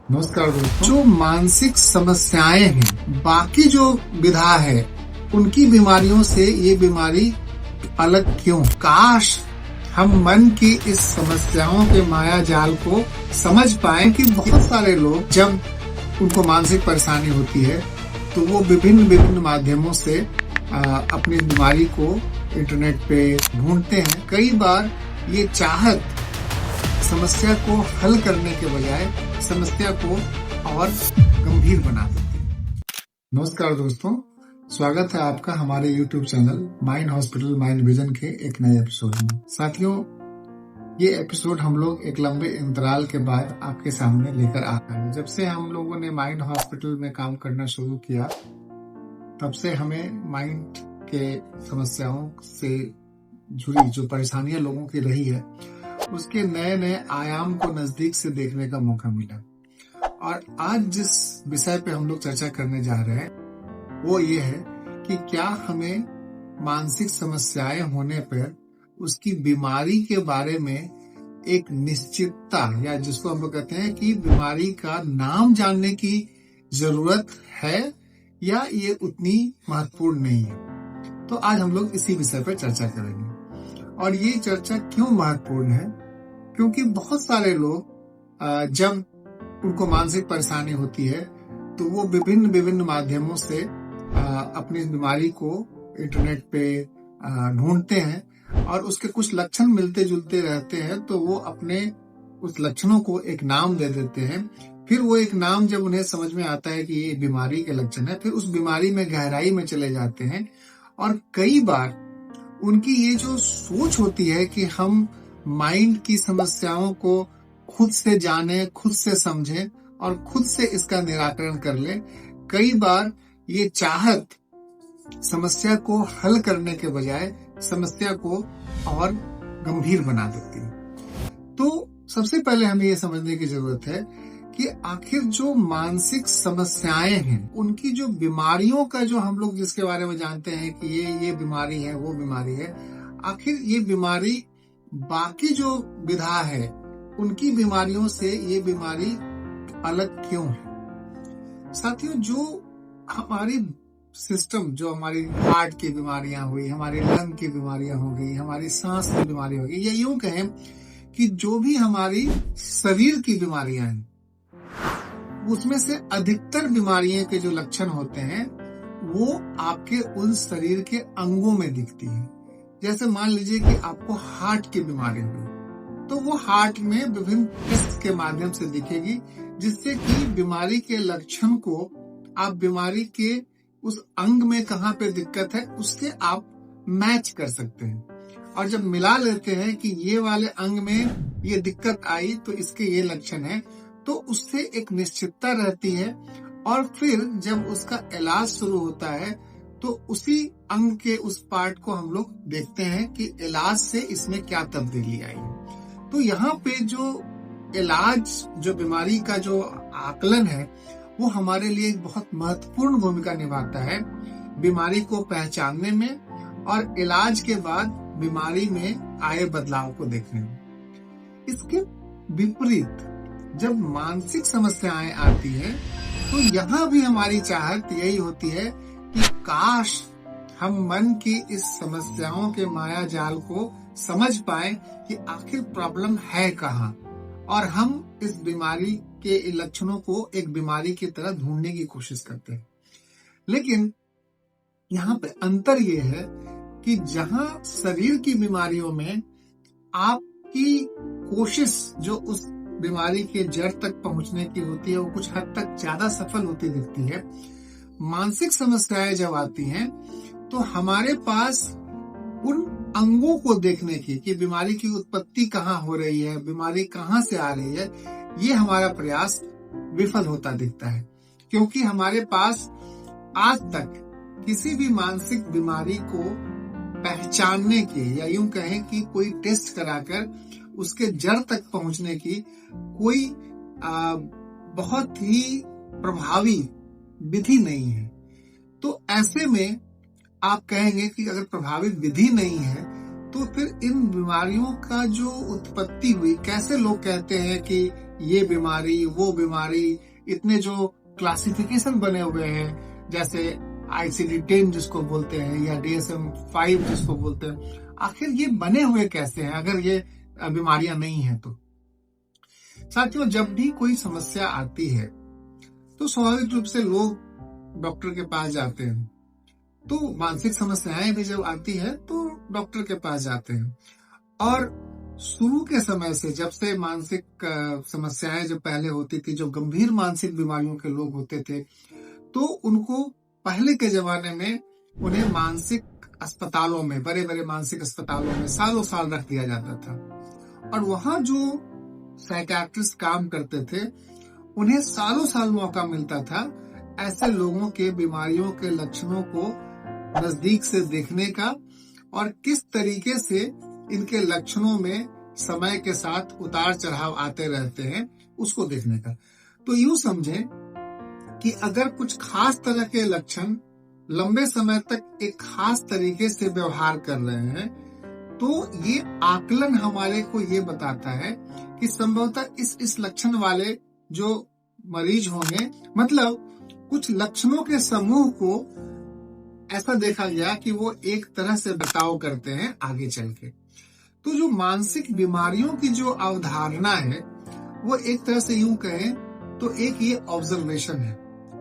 नमस्कार दोस्तों। जो मानसिक समस्याएं हैं, बाकी जो विधा है उनकी बीमारियों से ये बीमारी अलग क्यों? काश हम मन की इस समस्याओं के माया जाल को समझ पाए कि बहुत सारे लोग जब उनको मानसिक परेशानी होती है तो वो विभिन्न विभिन्न माध्यमों से अपनी बीमारी को इंटरनेट पे ढूंढते हैं। कई बार ये चाहत समस्या को हल करने के बजाय समस्या को और गंभीर बना देती है। नमस्कार दोस्तों, स्वागत है आपका हमारे YouTube channel mind hospital mind vision के एक नए एपिसोड में। साथियों, ये एपिसोड हम लोग एक लंबे अंतराल के बाद आपके सामने लेकर आ रहे हैं। जब से हम लोगों ने माइंड हॉस्पिटल में काम करना शुरू किया, तब से हमें माइंड के समस्याओं से जुड़ी जो परेशानियां लोगों की रही है उसके नए नए आयाम को नजदीक से देखने का मौका मिला। और आज जिस विषय पे हम लोग चर्चा करने जा रहे हैं वो ये है कि क्या हमें मानसिक समस्याएं होने पर उसकी बीमारी के बारे में एक निश्चितता, या जिसको हम लोग कहते हैं कि बीमारी का नाम जानने की जरूरत है या ये उतनी महत्वपूर्ण नहीं है। तो आज हम लोग इसी विषय पर चर्चा करेंगे। और ये चर्चा क्यों महत्वपूर्ण है? क्योंकि बहुत सारे लोग जब उनको मानसिक परेशानी होती है तो वो विभिन्न विभिन्न माध्यमों से अपनी बीमारी को इंटरनेट पे ढूंढते हैं और उसके कुछ लक्षण मिलते जुलते रहते हैं, तो वो अपने उस लक्षणों को एक नाम दे देते हैं। फिर वो एक नाम जब उन्हें समझ में आता है कि ये बीमारी के लक्षण है, फिर उस बीमारी में गहराई में चले जाते हैं। और कई बार उनकी ये जो सोच होती है कि हम माइंड की समस्याओं को खुद से जाने, खुद से समझें और खुद से इसका निराकरण कर लें, कई बार ये चाहत समस्या को हल करने के बजाय समस्या को और गंभीर बना देती है। तो सबसे पहले हमें ये समझने की जरूरत है कि आखिर जो मानसिक समस्याएं हैं उनकी जो बीमारियों का जो हम लोग जिसके बारे में जानते हैं कि ये बीमारी है, वो बीमारी है, आखिर ये बीमारी बाकी जो विधा है उनकी बीमारियों से ये बीमारी अलग क्यों है? साथियों, जो हमारी सिस्टम, जो हमारी हार्ट की बीमारियां हुई, हमारी लंग की बीमारियां हो गई, हमारी सांस की बीमारी हो गई, या यूं कहें कि जो भी हमारी शरीर की बीमारियां हैं उसमें से अधिकतर बीमारियों के जो लक्षण होते हैं वो आपके उन शरीर के अंगों में दिखती है। जैसे मान लीजिए कि आपको हार्ट की बीमारी हुई तो वो हार्ट में विभिन्न टेस्ट के माध्यम से दिखेगी, जिससे कि बीमारी के लक्षण को आप बीमारी के उस अंग में कहाँ पे दिक्कत है उसके आप मैच कर सकते हैं। और जब मिला लेते हैं कि ये वाले अंग में ये दिक्कत आई तो इसके ये लक्षण है, तो उससे एक निश्चितता रहती है। और फिर जब उसका इलाज शुरू होता है तो उसी अंग के उस पार्ट को हम लोग देखते हैं कि इलाज से इसमें क्या तब्दीली आई है। तो यहाँ पे जो इलाज, जो बीमारी का जो आकलन है वो हमारे लिए एक बहुत महत्वपूर्ण भूमिका निभाता है बीमारी को पहचानने में और इलाज के बाद बीमारी में आए बदलाव को देखने में। इसके विपरीत जब मानसिक समस्याएं आती हैं तो यहाँ भी हमारी चाहत यही होती है कि काश हम मन की इस समस्याओं के माया जाल को समझ पाए कि आखिर प्रॉब्लम है कहाँ, और हम इस बीमारी के लक्षणों को एक बीमारी की तरह ढूंढने की कोशिश करते हैं। लेकिन यहाँ पे अंतर ये है कि जहाँ शरीर की बीमारियों में आपकी कोशिश जो उस बीमारी के जड़ तक पहुंचने की होती है वो कुछ हद तक ज्यादा सफल होती दिखती है, मानसिक समस्याएं जब आती हैं तो हमारे पास उन अंगों को देखने की कि बीमारी की उत्पत्ति कहाँ हो रही है, बीमारी कहाँ से आ रही है, ये हमारा प्रयास विफल होता दिखता है। क्योंकि हमारे पास आज तक किसी भी मानसिक बीमारी को पहचानने की, या यूं कहें कि कोई टेस्ट कराकर उसके जड़ तक पहुंचने की कोई बहुत ही प्रभावी विधि नहीं है। तो ऐसे में आप कहेंगे कि अगर प्रभावी विधि नहीं है तो फिर इन बीमारियों का जो उत्पत्ति हुई, कैसे लोग कहते हैं कि ये बीमारी वो बीमारी, इतने जो क्लासिफिकेशन बने हुए हैं, जैसे ICD-10 जिसको बोलते हैं या DSM-5 जिसको बोलते हैं, आखिर ये बने हुए कैसे हैं अगर ये बीमारियां नहीं हैं तो। साथियों, जब भी कोई समस्या आती है तो स्वाभाविक रूप से लोग डॉक्टर के पास जाते हैं। तो मानसिक समस्याएं भी जब आती है तो डॉक्टर के पास जाते हैं। और शुरू के समय से, जब से मानसिक समस्याएं जो पहले होती थी, जो गंभीर मानसिक बीमारियों के लोग होते थे, तो उनको पहले के जमाने में उन्हें मानसिक अस्पतालों में, बड़े बड़े मानसिक अस्पतालों में सालों साल रख दिया जाता था। और वहां जो साइकियाट्रिस्ट काम करते थे, उन्हें सालों साल मौका मिलता था ऐसे लोगों के बीमारियों के लक्षणों को नजदीक से देखने का और किस तरीके से इनके लक्षणों में समय के साथ उतार चढ़ाव आते रहते हैं, उसको देखने का। तो यूं समझें कि अगर कुछ खास तरह के लक्षण लंबे समय तक एक खास तरीके से व्यवहार कर रहे हैं, तो ये आकलन हमारे को ये बताता है कि संभवतः इस लक्षण वाले जो मरीज होंगे, मतलब कुछ लक्षणों के समूह को ऐसा देखा गया कि वो एक तरह से बर्ताव करते हैं आगे चल के। तो जो मानसिक बीमारियों की जो अवधारणा है, वो एक तरह से यूं कहें तो एक ये ऑब्जर्वेशन है।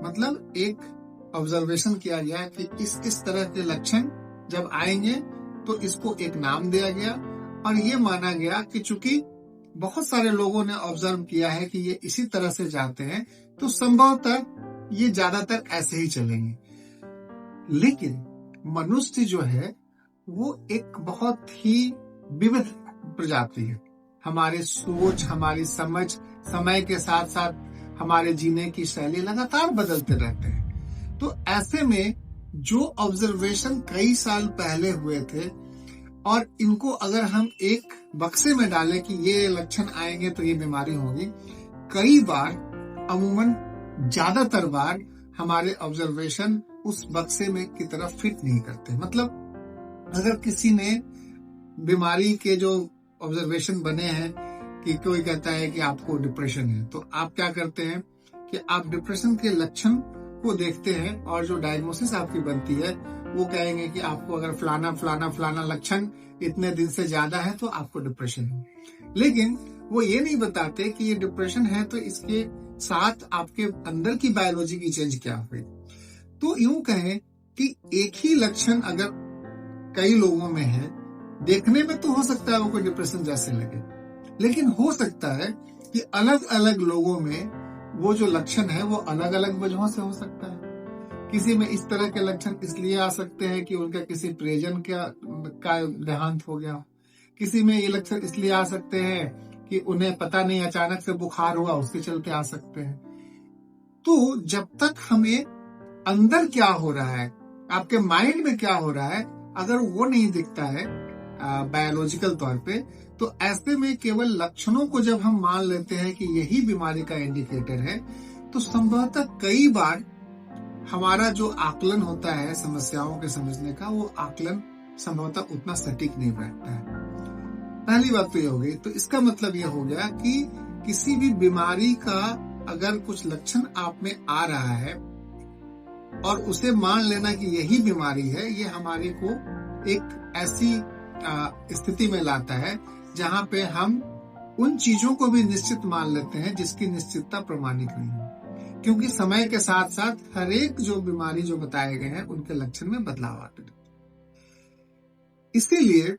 मतलब एक ऑब्जर्वेशन किया गया कि इस तरह के लक्षण जब आएंगे तो इसको एक नाम दिया गया और ये माना गया कि चूंकि बहुत सारे लोगों ने ऑब्जर्व किया है कि ये इसी तरह से जाते हैं, तो संभवतः ये ज्यादातर ऐसे ही चलेंगे। लेकिन मनुष्य जो है वो एक बहुत ही विविध प्रजाति है। हमारे सोच, हमारी समझ, समय के साथ साथ हमारे जीने की शैली लगातार बदलते रहते हैं। तो ऐसे में जो ऑब्जर्वेशन कई साल पहले हुए थे और इनको अगर हम एक बक्से में डालें कि ये लक्षण आएंगे तो ये बीमारी होगी, कई बार, अमूमन ज्यादातर बार हमारे ऑब्जर्वेशन उस बक्से में की तरफ फिट नहीं करते। मतलब अगर किसी ने बीमारी के जो ऑब्जर्वेशन बने हैं कि कोई कहता है कि आपको डिप्रेशन है, तो आप क्या करते हैं कि आप डिप्रेशन के लक्षण को देखते हैं और जो डायग्नोसिस आपकी बनती है वो कहेंगे कि आपको अगर फलाना फलाना फलाना लक्षण इतने दिन से ज्यादा है तो आपको डिप्रेशन है। लेकिन वो ये नहीं बताते कि ये डिप्रेशन है तो इसके साथ आपके अंदर की बायोलॉजी की चेंज क्या हुई। तो यूं कहें कि एक ही लक्षण अगर कई लोगों में है, देखने में तो हो सकता है वो कोई डिप्रेशन जैसे लगे, लेकिन हो सकता है कि अलग अलग लोगों में वो जो लक्षण है वो अलग अलग वजहों से हो सकता है। किसी में इस तरह के लक्षण इसलिए आ सकते हैं कि उनका किसी प्रियजन का देहांत हो गया। किसी में ये लक्षण इसलिए आ सकते हैं कि उन्हें पता नहीं, अचानक से बुखार हुआ, उसके चलते आ सकते हैं। तो जब तक हमें अंदर क्या हो रहा है, आपके माइंड में क्या हो रहा है, अगर वो नहीं दिखता है बायोलॉजिकल तौर पे, तो ऐसे में केवल लक्षणों को जब हम मान लेते हैं कि यही बीमारी का इंडिकेटर है, तो संभवतः कई बार हमारा जो आकलन होता है समस्याओं के समझने का, वो आकलन संभवतः उतना सटीक नहीं बैठता है। पहली बात तो ये हो गई। तो इसका मतलब ये हो गया कि किसी भी बीमारी का अगर कुछ लक्षण आप में आ रहा है और उसे मान लेना कि यही बीमारी है, ये हमारे को एक ऐसी स्थिति में लाता है जहां पे हम उन चीजों को भी निश्चित मान लेते हैं जिसकी निश्चितता प्रमाणिक नहीं है, क्योंकि समय के साथ साथ हर एक जो बीमारी जो बताए गए हैं उनके लक्षण में बदलाव आते रहते हैं। इसीलिए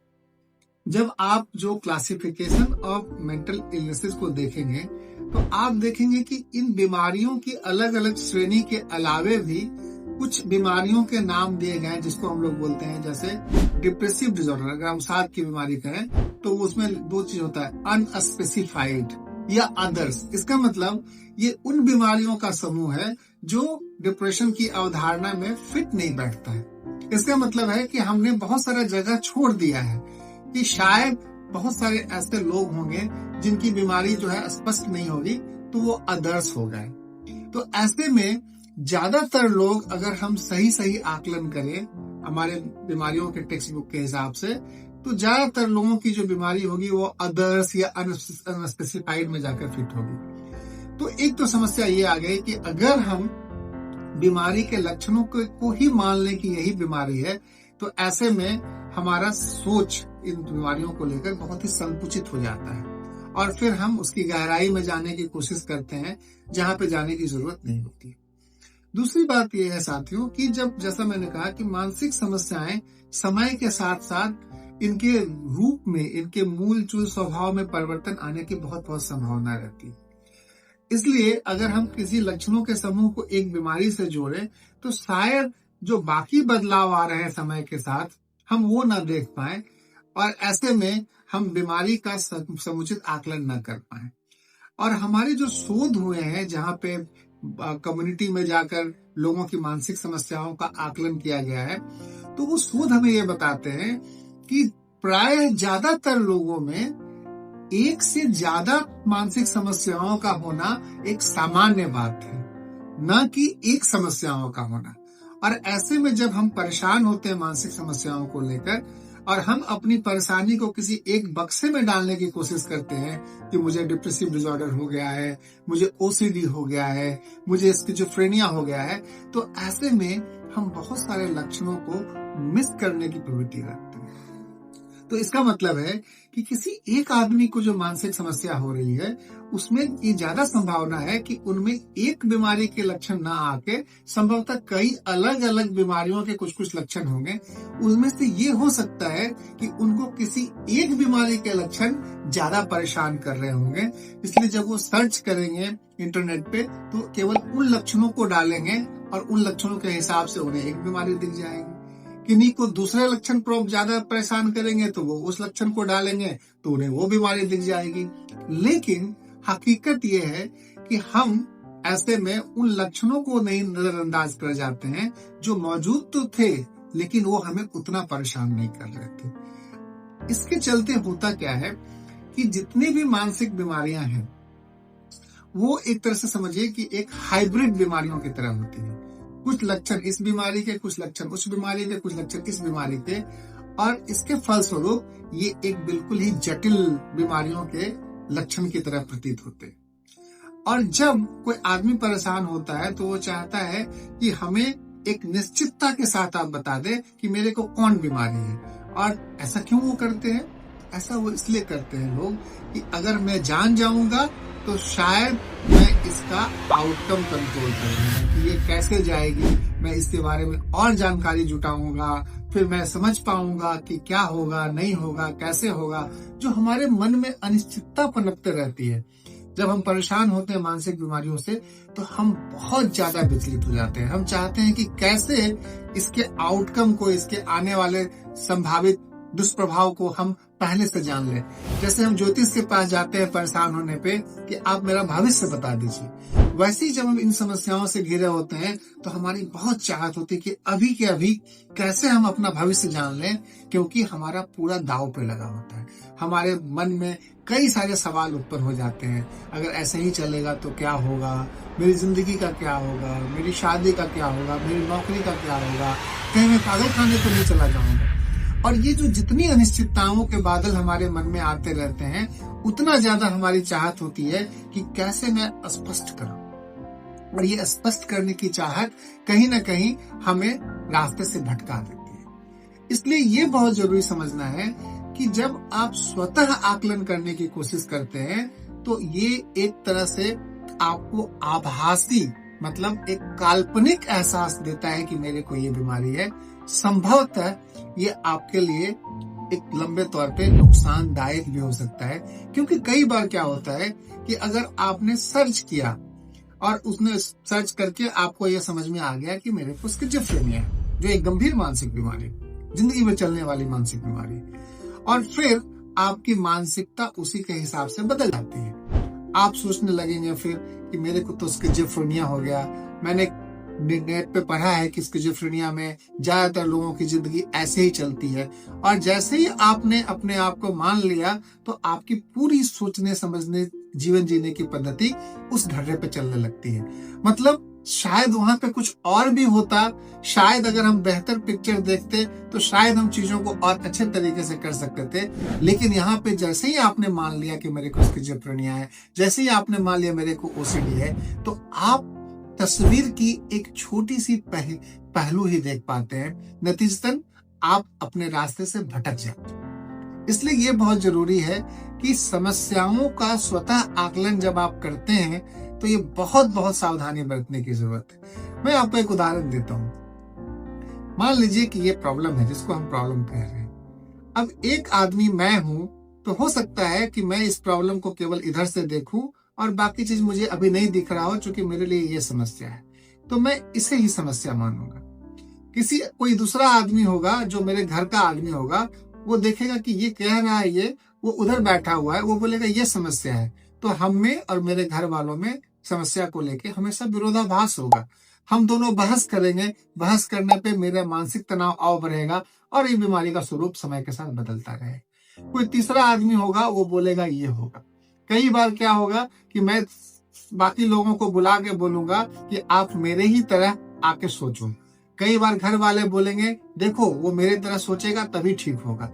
जब आप जो क्लासिफिकेशन ऑफ मेंटल इलनेसेस को देखेंगे तो आप देखेंगे कि इन बीमारियों की अलग अलग श्रेणी के अलावे भी कुछ बीमारियों के नाम दिए गए हैं जिसको हम लोग बोलते हैं, जैसे डिप्रेसिव डिसऑर्डर। अगर हम साथ की बीमारी कहें तो उसमें दो चीज होता है, अनस्पेसिफाइड या अदर्स। इसका मतलब ये उन बीमारियों का समूह है जो डिप्रेशन की अवधारणा में फिट नहीं बैठता है। इसका मतलब है कि हमने बहुत सारा जगह छोड़ दिया है कि शायद बहुत सारे ऐसे लोग होंगे जिनकी बीमारी जो है स्पष्ट नहीं होगी, तो वो अदर्स हो गए। तो ऐसे में ज्यादातर लोग, अगर हम सही सही आकलन करें हमारे बीमारियों के टेक्स्ट बुक के हिसाब से, तो ज्यादातर लोगों की जो बीमारी होगी वो अदर्स या अनस्पेसिफाइड में जाकर फिट होगी। तो एक तो समस्या ये आ गई कि अगर हम बीमारी के लक्षणों को ही मान लें कि यही बीमारी है, तो ऐसे में हमारा सोच इन बीमारियों को लेकर बहुत ही संकुचित हो जाता है और फिर हम उसकी गहराई में जाने की कोशिश करते हैं जहां पे जाने की जरूरत नहीं होती। दूसरी बात यह है साथियों कि जब, जैसा मैंने कहा, कि मानसिक समस्याएं समय के साथ साथ इनके रूप में, इनके मूल चूल स्वभाव में परिवर्तन आने की बहुत बहुत संभावना रहती है। इसलिए अगर हम किसी लक्षणों के समूह को एक बीमारी से जोड़ें तो शायद जो बाकी बदलाव आ रहे हैं समय के साथ हम वो ना देख पाए और ऐसे में हम बीमारी का समुचित आकलन न कर पाए। और हमारे जो शोध हुए हैं जहाँ पे कम्युनिटी में जाकर लोगों की मानसिक समस्याओं का आकलन किया गया है, तो वो शोध हमें ये बताते हैं कि प्राय ज्यादातर लोगों में एक से ज्यादा मानसिक समस्याओं का होना एक सामान्य बात है, न कि एक समस्याओं का होना। और ऐसे में जब हम परेशान होते हैं मानसिक समस्याओं को लेकर और हम अपनी परेशानी को किसी एक बक्से में डालने की कोशिश करते हैं कि मुझे डिप्रेसिव डिसऑर्डर हो गया है, मुझे ओसीडी हो गया है, मुझे स्किज़ोफ्रेनिया हो गया है, तो ऐसे में हम बहुत सारे लक्षणों को मिस करने की प्रवृत्ति रखते हैं। तो इसका मतलब है कि किसी एक आदमी को जो मानसिक समस्या हो रही है उसमें ये ज्यादा संभावना है कि उनमें एक बीमारी के लक्षण ना आके संभवतः कई अलग अलग बीमारियों के कुछ कुछ लक्षण होंगे। उनमें से ये हो सकता है कि उनको किसी एक बीमारी के लक्षण ज्यादा परेशान कर रहे होंगे, इसलिए जब वो सर्च करेंगे इंटरनेट पे तो केवल उन लक्षणों को डालेंगे और उन लक्षणों के हिसाब से उन्हें एक बीमारी दिख जाएगी। किन्हीं को दूसरे लक्षण ज्यादा परेशान करेंगे तो वो उस लक्षण को डालेंगे तो उन्हें वो बीमारी दिख जाएगी। लेकिन हकीकत ये है कि हम ऐसे में उन लक्षणों को नहीं नजरअंदाज कर जाते हैं जो मौजूद तो थे लेकिन वो हमें उतना परेशान नहीं कर रहे थे। इसके चलते होता क्या है कि जितनी भी मानसिक बीमारियां हैं वो एक तरह से समझिए कि एक हाइब्रिड बीमारियों की तरह होती है। कुछ लक्षण इस बीमारी के, कुछ लक्षण उस बीमारी के, कुछ लक्षण इस बीमारी के, और इसके फलस्वरूप ये एक बिल्कुल ही जटिल बीमारियों के लक्षण की तरह प्रतीत होते हैं। और जब कोई आदमी परेशान होता है तो वो चाहता है कि हमें एक निश्चितता के साथ आप बता दें कि मेरे को कौन बीमारी है। और ऐसा क्यों वो करते हैं? ऐसा वो इसलिए करते हैं लोग कि अगर मैं जान जाऊंगा तो शायद मैं इसका आउटकम कंट्रोल करूंगा कि ये कैसे जाएगी, मैं इसके बारे में और जानकारी जुटाऊंगा, फिर मैं समझ पाऊंगा कि क्या होगा, नहीं होगा, कैसे होगा। जो हमारे मन में अनिश्चितता पनपते रहती है जब हम परेशान होते हैं मानसिक बीमारियों से, तो हम बहुत ज्यादा विचलित हो जाते हैं। हम चाहते हैं कि कैसे इसके आउटकम को, इसके आने वाले संभावित दुष्प्रभाव को हम पहले से जान लें। जैसे हम ज्योतिष के पास जाते हैं परेशान होने पे कि आप मेरा भविष्य बता दीजिए, वैसे ही जब हम इन समस्याओं से घिरे होते हैं तो हमारी बहुत चाहत होती है कि अभी के अभी कैसे हम अपना भविष्य जान लें, क्योंकि हमारा पूरा दांव पे लगा होता है। हमारे मन में कई सारे सवाल उत्पन्न हो जाते हैं। अगर ऐसे ही चलेगा तो क्या होगा, मेरी जिंदगी का क्या होगा, मेरी शादी का क्या होगा, मेरी नौकरी का क्या होगा, कहीं मैं पागल खाने तो नहीं चला जाऊंगा। और ये जो जितनी अनिश्चितताओं के बादल हमारे मन में आते रहते हैं, उतना ज्यादा हमारी चाहत होती है कि कैसे मैं स्पष्ट करूं। और ये स्पष्ट करने की चाहत कहीं ना कहीं हमें रास्ते से भटका देती है। इसलिए ये बहुत जरूरी समझना है कि जब आप स्वतः आकलन करने की कोशिश करते हैं तो ये एक तरह से आपको आभासी, मतलब एक काल्पनिक एहसास देता है कि मेरे को ये बीमारी है। संभवतः ये आपके लिए एक लंबे तौर पे नुकसानदायक भी हो सकता है, क्योंकि कई बार क्या होता है कि अगर आपने सर्च किया और उसने सर्च करके आपको यह समझ में आ गया कि मेरे को स्किज़ोफ्रेनिया है, जो एक गंभीर मानसिक बीमारी, जिंदगी में चलने वाली मानसिक बीमारी, और फिर आपकी मानसिकता उसी के हिसाब से बदल जाती है। आप सोचने लगेंगे फिर कि मेरे को तो स्किज़ोफ्रेनिया हो गया। मैंने नेट पे पढ़ा है कि स्किज़ोफ्रेनिया में ज्यादातर लोगों की जिंदगी ऐसे ही चलती है, और जैसे ही आपने अपने आप को मान लिया तो आपकी पूरी सोचने समझने जीवन जीने की पद्धति उस ढर्रे पे चलने लगती है। मतलब शायद वहां पे कुछ और भी होता, शायद अगर हम बेहतर पिक्चर देखते तो शायद हम चीजों को और अच्छे तरीके से कर सकते थे। लेकिन यहाँ पे जैसे ही आपने मान लिया कि मेरे को स्किज़ोफ्रेनिया है, जैसे ही आपने मान लिया मेरे को ओसीडी है, तो आप तस्वीर की एक छोटी सी पहलू ही देख पाते हैं। नतीजतन आप अपने रास्ते से भटक जाते हैं। इसलिए ये बहुत जरूरी है कि समस्याओं का स्वतः आकलन जब आप करते हैं तो ये बहुत बहुत सावधानी बरतने की जरूरत है। मैं आपको एक उदाहरण देता हूं। मान लीजिए कि ये प्रॉब्लम है जिसको हम प्रॉब्लम कह रहे हैं। अब एक आदमी मैं हूं, तो हो सकता है कि मैं इस प्रॉब्लम को केवल इधर से देखूं और बाकी चीज मुझे अभी नहीं दिख रहा हो, क्योंकि मेरे लिए ये समस्या है, तो मैं इसे ही समस्या मानूंगा। कोई दूसरा आदमी होगा जो मेरे घर का आदमी होगा, वो देखेगा कि ये कह रहा है, ये वो उधर बैठा हुआ है, वो बोलेगा ये समस्या है। तो हम में और मेरे घर वालों में समस्या को लेके हमेशा विरोधाभास होगा। हम दोनों बहस करेंगे, बहस करने पे मेरा मानसिक तनाव और बढ़ेगा और ये बीमारी का स्वरूप समय के साथ बदलता रहेगा। कोई तीसरा आदमी होगा, वो बोलेगा ये होगा। कई बार क्या होगा कि मैं बाकी लोगों को बुला के बोलूंगा कि आप मेरे ही तरह आके सोचो। कई बार घर वाले बोलेंगे देखो वो मेरे तरह सोचेगा तभी ठीक होगा।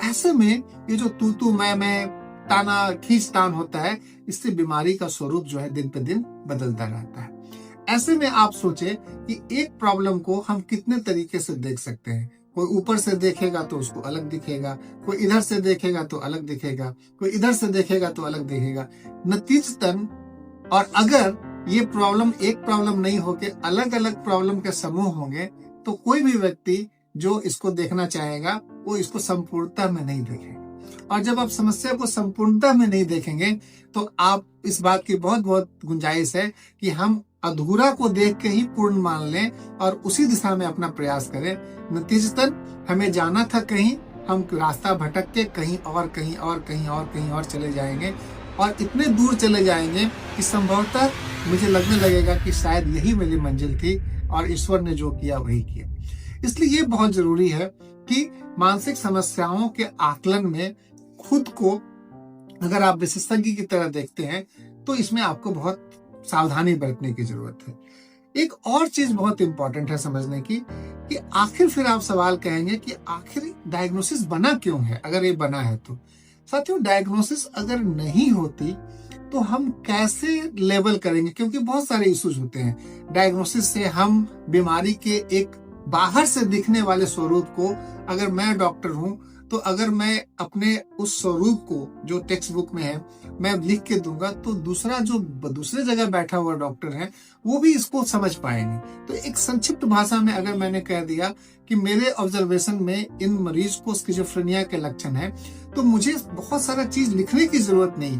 ऐसे में ये जो तू मैं ताना खींचतान होता है, इससे बीमारी का स्वरूप जो है दिन पे दिन बदलता रहता है। ऐसे में आप सोचे कि एक प्रॉब्लम को हम कितने तरीके से देख सकते हैं। कोई ऊपर से देखेगा तो उसको अलग दिखेगा, कोई इधर से देखेगा तो अलग दिखेगा, कोई इधर से देखेगा तो अलग दिखेगा। नतीजतन और अगर ये प्रॉब्लम एक प्रॉब्लम नहीं होके अलग अलग प्रॉब्लम के समूह होंगे, तो कोई भी व्यक्ति जो इसको देखना चाहेगा वो इसको संपूर्णता में नहीं देखेगा। और जब आप समस्या को संपूर्णता में नहीं देखेंगे तो आप इस बात की बहुत बहुत गुंजाइश है कि हम अधूरा को देख के ही पूर्ण मान लें और उसी दिशा में अपना प्रयास करें। नतीजतन हमें जाना था कहीं, हम रास्ता भटक के कहीं और कहीं और कहीं और कहीं और चले जाएंगे और इतने दूर चले जाएंगे कि संभवतः मुझे लगने लगेगा कि शायद यही मेरी मंजिल थी और ईश्वर ने जो किया वही किया। इसलिए ये बहुत जरूरी है कि मानसिक समस्याओं के आकलन में खुद को अगर आप विशेषज्ञ की तरह देखते हैं तो इसमें आपको बहुत सावधानी बरतने की जरूरत है। एक और चीज बहुत इंपॉर्टेंट है समझने की कि आखिर फिर आप सवाल कहेंगे कि आखिर डायग्नोसिस बना क्यों है। अगर ये बना है तो साथियों, डायग्नोसिस अगर नहीं होती तो हम कैसे लेबल करेंगे, क्योंकि बहुत सारे इश्यूज होते हैं। डायग्नोसिस से हम बीमारी के एक बाहर से दिखने वाले स्वरूप को, अगर मैं डॉक्टर हूं तो अगर मैं अपने उस स्वरूप को जो टेक्स्ट बुक में है मैं लिख के दूंगा तो दूसरे जगह बैठा हुआ डॉक्टर है वो भी इसको समझ पाएंगे। तो एक संक्षिप्त भाषा में अगर मैंने कह दिया कि मेरे ऑब्जर्वेशन में इन मरीज को स्किज़ोफ्रेनिया के लक्षण है, तो मुझे बहुत सारा चीज लिखने की जरूरत नहीं।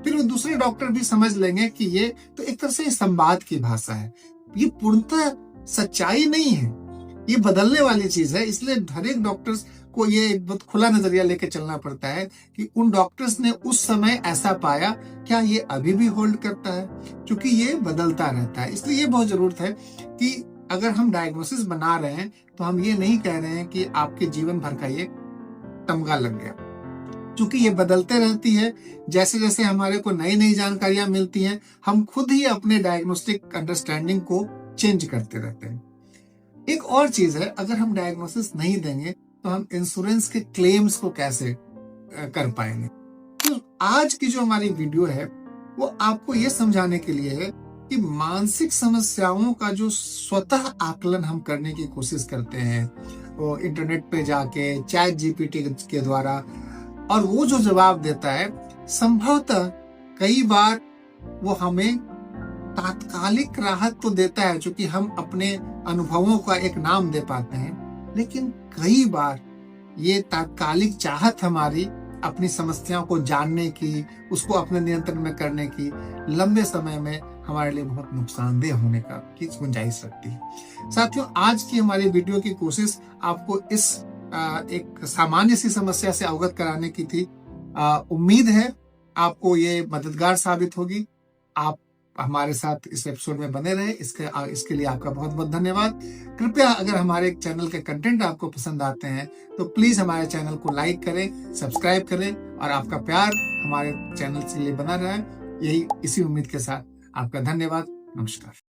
फिर वो दूसरे डॉक्टर भी समझ लेंगे कि ये तो एक तरह से संवाद की भाषा है। ये पूर्णतः सच्चाई नहीं है, ये बदलने वाली चीज है। इसलिए हर एक डॉक्टर्स को ये एक बहुत खुला नजरिया लेके चलना पड़ता है कि उन डॉक्टर्स ने उस समय ऐसा पाया, क्या ये अभी भी होल्ड करता है, क्योंकि ये बदलता रहता है। इसलिए ये बहुत जरूरत है कि अगर हम डायग्नोसिस बना रहे हैं तो हम ये नहीं कह रहे हैं कि आपके जीवन भर का ये तमगा लग गया, क्योंकि ये बदलते रहती है। जैसे जैसे हमारे को नई नई जानकारियां मिलती हैं, हम खुद ही अपने डायग्नोस्टिक अंडरस्टैंडिंग को चेंज करते रहते हैं। एक और चीज है, अगर हम डायग्नोसिस नहीं देंगे तो हम इंश्योरेंस के क्लेम्स को कैसे कर पाएंगे। तो आज की जो हमारी वीडियो है वो आपको ये समझाने के लिए है कि मानसिक समस्याओं का जो स्वतः आकलन हम करने की कोशिश करते हैं, वो इंटरनेट पे जाके चैट जीपीटी के द्वारा, और वो जो जवाब देता है संभवतः कई बार वो हमें तात्कालिक राहत तो देता है, क्योंकि हम अपने अनुभवों का एक नाम दे पाते हैं, लेकिन कई बार ये तात्कालिक चाहत हमारी अपनी समस्याओं को जानने की, उसको अपने नियंत्रण में करने की, लंबे समय में हमारे लिए बहुत नुकसानदेह होने की गुंजाइश रखती है। साथियों, आज की हमारी वीडियो की कोशिश आपको इस एक सामान्य सी समस्या से अवगत कराने की थी। उम्मीद है आपको ये मददगार साबित होगी। आप हमारे साथ इस एपिसोड में बने रहे, इसके लिए आपका बहुत बहुत धन्यवाद। कृपया अगर हमारे चैनल के कंटेंट आपको पसंद आते हैं तो प्लीज हमारे चैनल को लाइक करें, सब्सक्राइब करें और आपका प्यार हमारे चैनल से लिए बना रहे। यही इसी उम्मीद के साथ आपका धन्यवाद। नमस्कार।